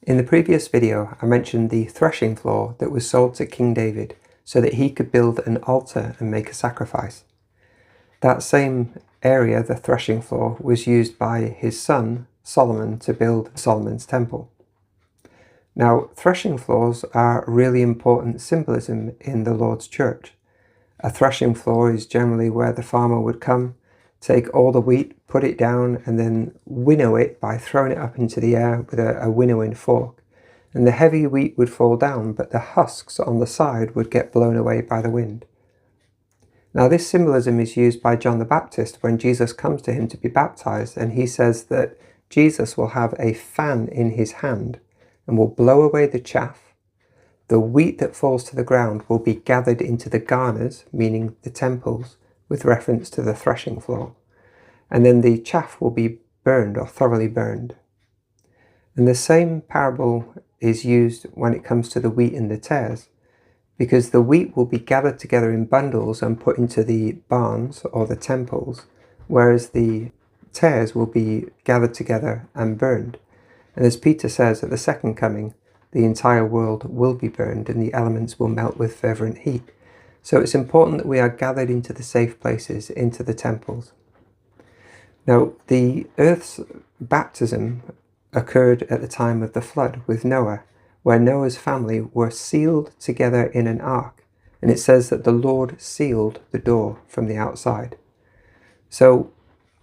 In the previous video, I mentioned the threshing floor that was sold to King David so that he could build an altar and make a sacrifice. That same area, the threshing floor, was used by his son Solomon to build Solomon's temple. Now, threshing floors are really important symbolism in the Lord's church. A threshing floor is generally where the farmer would come, take all the wheat, put it down, and then winnow it by throwing it up into the air with a winnowing fork. And the heavy wheat would fall down, but the husks on the side would get blown away by the wind. Now, this symbolism is used by John the Baptist when Jesus comes to him to be baptized, and he says that Jesus will have a fan in his hand and will blow away the chaff. The wheat that falls to the ground will be gathered into the garners, meaning the temples, with reference to the threshing floor. And then the chaff will be burned or thoroughly burned. And the same parable is used when it comes to the wheat and the tares, because the wheat will be gathered together in bundles and put into the barns or the temples, whereas the tares will be gathered together and burned. And as Peter says, at the second coming, the entire world will be burned and the elements will melt with fervent heat. So it's important that we are gathered into the safe places, into the temples. Now, the earth's baptism occurred at the time of the flood with Noah, where Noah's family were sealed together in an ark. And it says that the Lord sealed the door from the outside. So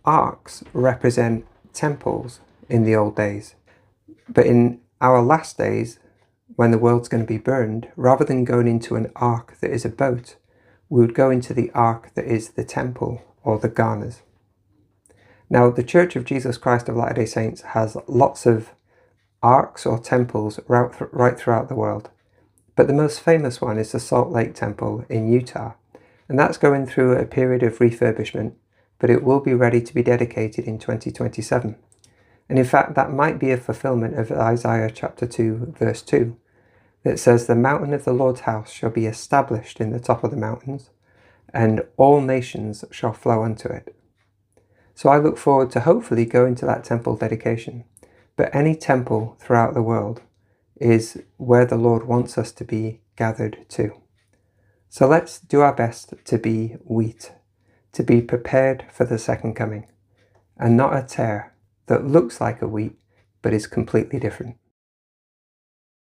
arks represent temples in the old days. But in our last days, when the world's going to be burned, rather than going into an ark that is a boat, we would go into the ark that is the temple or the garners. Now, the Church of Jesus Christ of Latter-day Saints has lots of arks or temples right throughout the world. But the most famous one is the Salt Lake Temple in Utah. And that's going through a period of refurbishment, but it will be ready to be dedicated in 2027. And in fact, that might be a fulfillment of Isaiah chapter 2, verse 2, that says, "The mountain of the Lord's house shall be established in the top of the mountains, and all nations shall flow unto it." So I look forward to hopefully going to that temple dedication. But any temple throughout the world is where the Lord wants us to be gathered to. So let's do our best to be wheat, to be prepared for the second coming, and not a tare that looks like a wheat but is completely different.